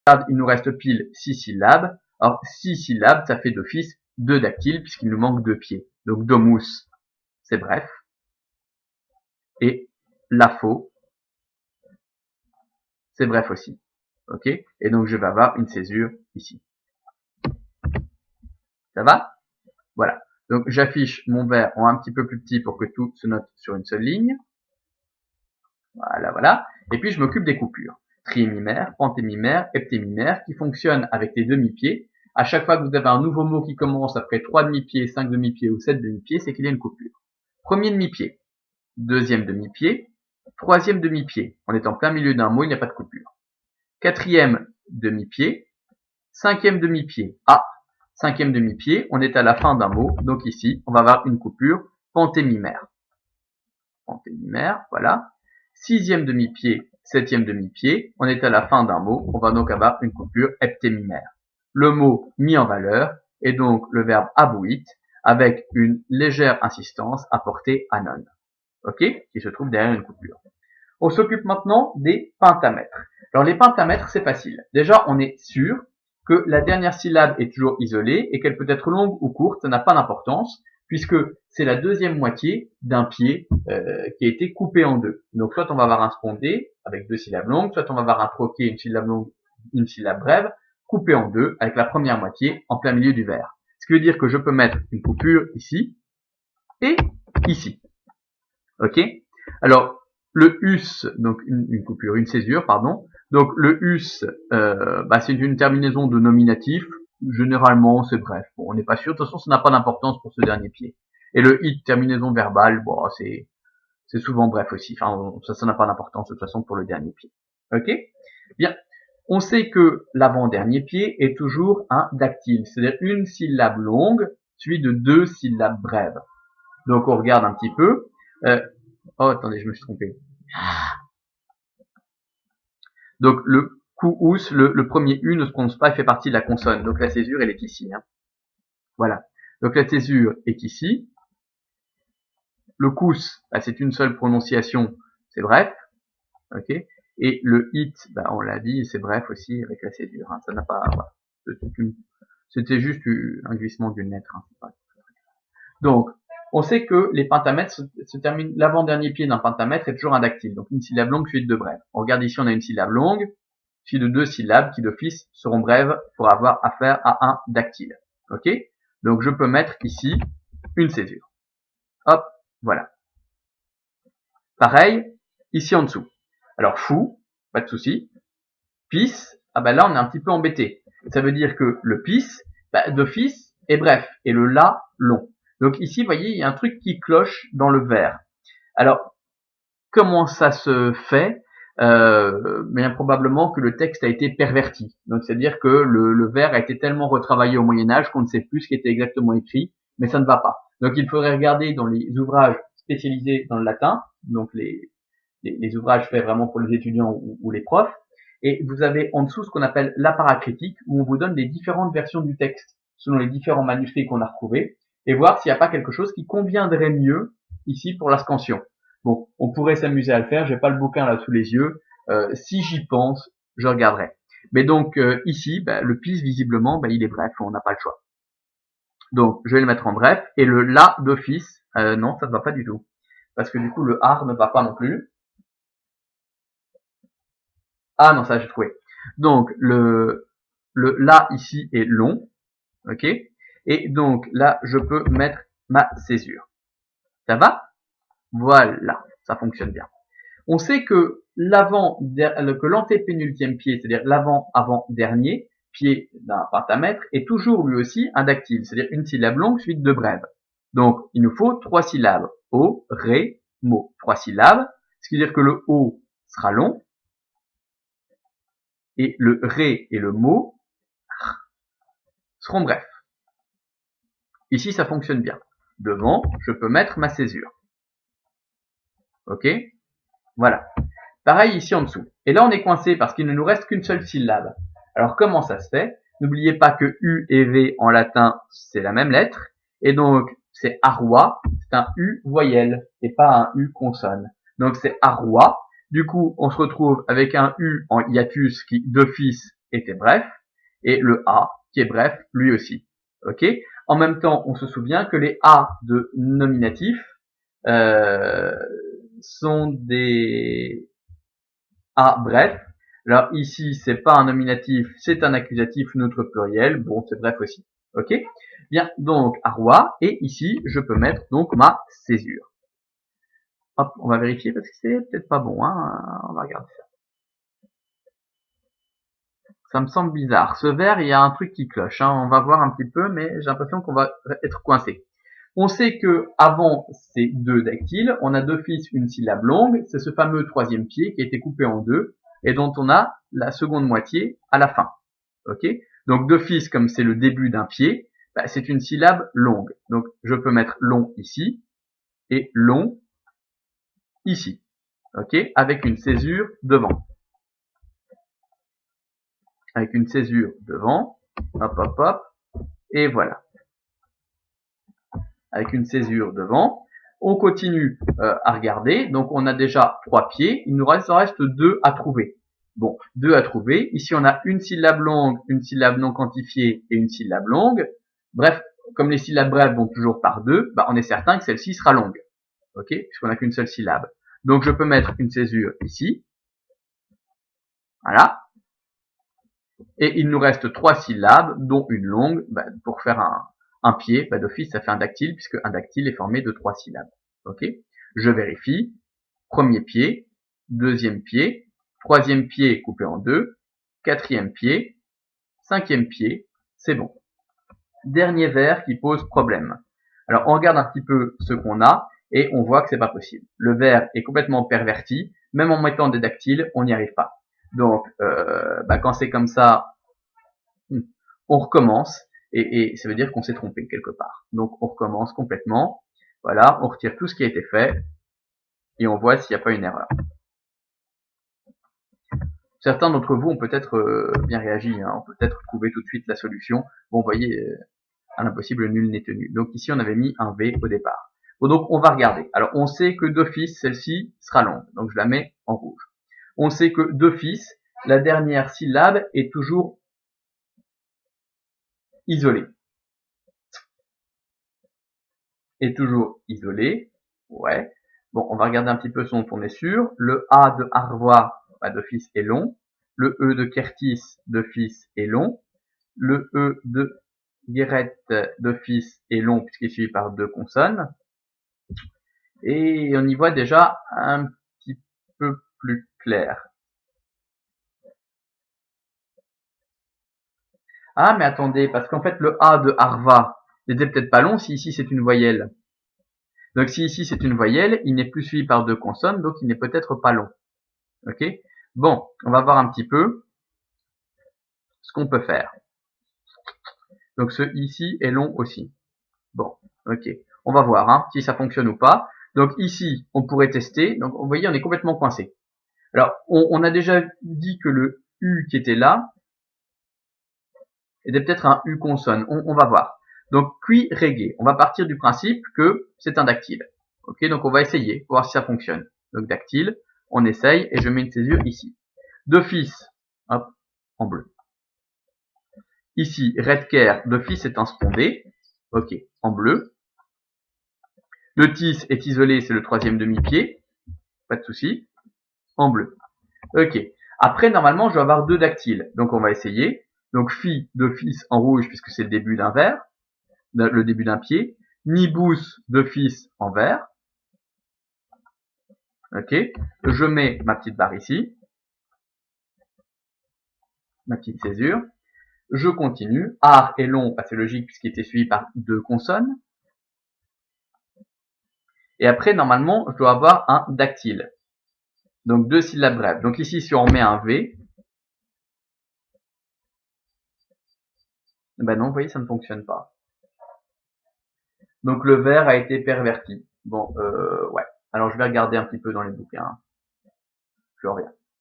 il nous reste pile 6 syllabes. Alors, 6 syllabes, ça fait d'office 2 dactyles, puisqu'il nous manque 2 pieds. Donc, domus, c'est bref. Et lapho, c'est bref aussi. Ok? Et donc, je vais avoir une césure ici. Ça va? Voilà. Donc, j'affiche mon vers en un petit peu plus petit pour que tout se note sur une seule ligne. Voilà, voilà. Et puis, je m'occupe des coupures. Triémimère, pentémimère, heptémimère, qui fonctionnent avec les demi-pieds. À chaque fois que vous avez un nouveau mot qui commence après 3 demi-pieds, 5 demi-pieds ou 7 demi-pieds, c'est qu'il y a une coupure. Premier demi-pied, deuxième demi-pied, troisième demi-pied. On est en plein milieu d'un mot, il n'y a pas de coupure. Quatrième demi-pied, cinquième demi-pied. Ah, cinquième demi-pied, on est à la fin d'un mot, donc ici, on va avoir une coupure pentémimère. Pentémimère, voilà. Sixième demi-pied, septième demi-pied, on est à la fin d'un mot, on va donc avoir une coupure heptémimère. Le mot mis en valeur est donc le verbe abuit, avec une légère insistance apportée à non. Ok? Qui se trouve derrière une coupure. On s'occupe maintenant des pentamètres. Alors les pentamètres, c'est facile. Déjà, on est sûr que la dernière syllabe est toujours isolée et qu'elle peut être longue ou courte, ça n'a pas d'importance, puisque c'est la deuxième moitié d'un pied qui a été coupé en deux. Donc soit on va avoir un scondé avec 2 syllabes longues, soit on va avoir un troquet, une syllabe longue, une syllabe brève, coupé en deux avec la première moitié en plein milieu du vers. Ce qui veut dire que je peux mettre une coupure ici et ici. Ok? Alors, le us, donc une coupure, une césure, pardon. Donc le us, c'est une terminaison de nominatif. Généralement, c'est bref. Bon, on n'est pas sûr. De toute façon, ça n'a pas d'importance pour ce dernier pied. Et le it, terminaison verbale, bon, c'est souvent bref aussi. Enfin, ça n'a pas d'importance de toute façon pour le dernier pied. Ok? Bien. On sait que l'avant-dernier pied est toujours un dactyle, c'est-à-dire une syllabe longue suivie de 2 syllabes brèves. Donc on regarde un petit peu. Oh, attendez, je me suis trompé. Donc le coup-ous, le premier U ne se prononce pas, il fait partie de la consonne. Donc la césure, elle est ici. Hein. Voilà. Donc la césure est ici. Le cous, c'est une seule prononciation, c'est bref. Ok. Et le it, on l'a dit, c'est bref aussi avec la césure. Hein. Ça n'a pas. Voilà. C'était juste un glissement d'une lettre. Hein. Donc, on sait que les pentamètres se terminent, l'avant-dernier pied d'un pentamètre est toujours un dactyle, donc une syllabe longue suivie de brève. On regarde ici, on a une syllabe longue, suivie de 2 syllabes qui d'office seront brèves pour avoir affaire à un dactyle. Ok? Donc je peux mettre ici une césure. Hop, voilà. Pareil, ici en dessous. Alors fou, pas de souci. Pis, là on est un petit peu embêté. Ça veut dire que le pis, d'office, est bref, et le la, long. Donc ici, vous voyez, il y a un truc qui cloche dans le vers. Alors, comment ça se fait? Bien probablement que le texte a été perverti. Donc c'est-à-dire que le vers a été tellement retravaillé au Moyen-Âge qu'on ne sait plus ce qui était exactement écrit, mais ça ne va pas. Donc il faudrait regarder dans les ouvrages spécialisés dans le latin, donc les ouvrages faits vraiment pour les étudiants ou les profs, et vous avez en dessous ce qu'on appelle l'apparat critique, où on vous donne les différentes versions du texte selon les différents manuscrits qu'on a retrouvés, et voir s'il n'y a pas quelque chose qui conviendrait mieux ici pour la scansion. Bon, on pourrait s'amuser à le faire, j'ai pas le bouquin là sous les yeux, si j'y pense, je regarderai. Mais donc ici, le pis visiblement, il est bref, on n'a pas le choix. Donc je vais le mettre en bref, et le la d'office, non, ça ne va pas du tout. Parce que du coup le ar ne va pas non plus. Ah non, ça j'ai trouvé. Donc le là ici est long, ok. Et donc là je peux mettre ma césure. Ça va? Voilà, ça fonctionne bien. On sait que l'antépénultième pied, c'est-à-dire l'avant-avant-dernier pied d'un pentamètre, est toujours lui aussi un dactyle, c'est-à-dire une syllabe longue suite de brèves. Donc il nous faut 3 syllabes. O, ré, mo. 3 syllabes, ce qui veut dire que le O sera long, et le ré et le mo seront brefs. Ici, ça fonctionne bien. Devant, je peux mettre ma césure. Ok? Voilà. Pareil ici en dessous. Et là, on est coincé parce qu'il ne nous reste qu'une seule syllabe. Alors, comment ça se fait? N'oubliez pas que U et V en latin, c'est la même lettre. Et donc, c'est arroi, c'est un U voyelle et pas un U consonne. Donc, c'est arroi. Du coup, on se retrouve avec un U en hiatus qui, d'office, était bref, et le A qui est bref lui aussi. Ok. En même temps, on se souvient que les A de nominatif sont des A bref. Alors ici, c'est pas un nominatif, c'est un accusatif neutre pluriel. Bon, c'est bref aussi. Ok. Bien, donc arroi, et ici, je peux mettre donc ma césure. Hop, on va vérifier parce que c'est peut-être pas bon. Hein. On va regarder ça. Ça me semble bizarre. Ce vers, il y a un truc qui cloche. Hein. On va voir un petit peu, mais j'ai l'impression qu'on va être coincé. On sait que avant ces deux dactyles, on a d'office une syllabe longue. C'est ce fameux troisième pied qui a été coupé en deux et dont on a la seconde moitié à la fin. Ok. Donc d'office, comme c'est le début d'un pied, bah, c'est une syllabe longue. Donc je peux mettre long ici et long ici. Ok. Avec une césure devant. Avec une césure devant. Hop, hop, hop. Et voilà. Avec une césure devant. On continue à regarder. Donc on a déjà 3 pieds. Il nous reste deux à trouver. Bon, 2 à trouver. Ici on a une syllabe longue, une syllabe non quantifiée et une syllabe longue. Bref, comme les syllabes brèves vont toujours par 2, bah, on est certain que celle-ci sera longue. Ok, puisqu'on n'a qu'une seule syllabe. Donc je peux mettre une césure ici. Voilà. Et il nous reste 3 syllabes, dont une longue, bah, pour faire un pied, bah, d'office ça fait un dactyle, puisque un dactyle est formé de 3 syllabes. Ok. Je vérifie. Premier pied, deuxième pied, troisième pied coupé en deux, quatrième pied, cinquième pied, c'est bon. Dernier vers qui pose problème. Alors on regarde un petit peu ce qu'on a et on voit que c'est pas possible. Le vers est complètement perverti, même en mettant des dactyles, on n'y arrive pas. Donc bah, quand c'est comme ça, on recommence et ça veut dire qu'on s'est trompé quelque part. Donc on recommence complètement. Voilà, on retire tout ce qui a été fait et on voit s'il n'y a pas une erreur. Certains d'entre vous ont peut-être bien réagi, hein, ont peut-être trouvé tout de suite la solution. Bon, vous voyez, à l'impossible, nul n'est tenu. Donc ici, on avait mis un V au départ. Bon, donc on va regarder. Alors, on sait que d'office, celle-ci sera longue. Donc je la mets en rouge. On sait que d'office, la dernière syllabe est toujours isolée. Est toujours isolée. Ouais. Bon, on va regarder un petit peu son on est sûr. Le A de Arvois, bah, d'office est long. Le E de Kertis, d'office est long. Le E de Guéret d'office est long puisqu'il est suivi par 2 consonnes. Et on y voit déjà un petit peu plus clair. Ah, mais attendez, parce qu'en fait, le A de Arva n'était peut-être pas long si ici c'est une voyelle. Donc si ici c'est une voyelle, il n'est plus suivi par 2 consonnes, donc il n'est peut-être pas long. Ok. Bon, on va voir un petit peu ce qu'on peut faire. Donc ce ici est long aussi. Bon, ok. On va voir hein, si ça fonctionne ou pas. Donc ici, on pourrait tester. Donc vous voyez, on est complètement coincé. Alors, on a déjà dit que le U qui était là était peut-être un U consonne. On va voir. Donc, qui reggae. On va partir du principe que c'est un dactyle. Ok, donc on va essayer, pour voir si ça fonctionne. Donc dactyle, on essaye et je mets une césure ici. D'office, hop, en bleu. Ici, redker, d'office est un spondé. Ok, en bleu. Le tis est isolé, c'est le troisième demi-pied. Pas de souci. En bleu. Ok. Après, normalement, je dois avoir 2 dactyles. Donc, on va essayer. Donc, phi d'office en rouge, puisque c'est le début d'un vers, le début d'un pied. Nibus d'office en vert. Ok. Je mets ma petite barre ici. Ma petite césure. Je continue. Ar est long, bah, c'est logique puisqu'il était suivi par 2 consonnes. Et après, normalement, je dois avoir un dactyle. Donc, 2 syllabes brèves. Donc ici, si on remet un V, ben non, vous voyez, ça ne fonctionne pas. Donc le vers a été perverti. Bon, ouais. Alors je vais regarder un petit peu dans les bouquins. Je reviens.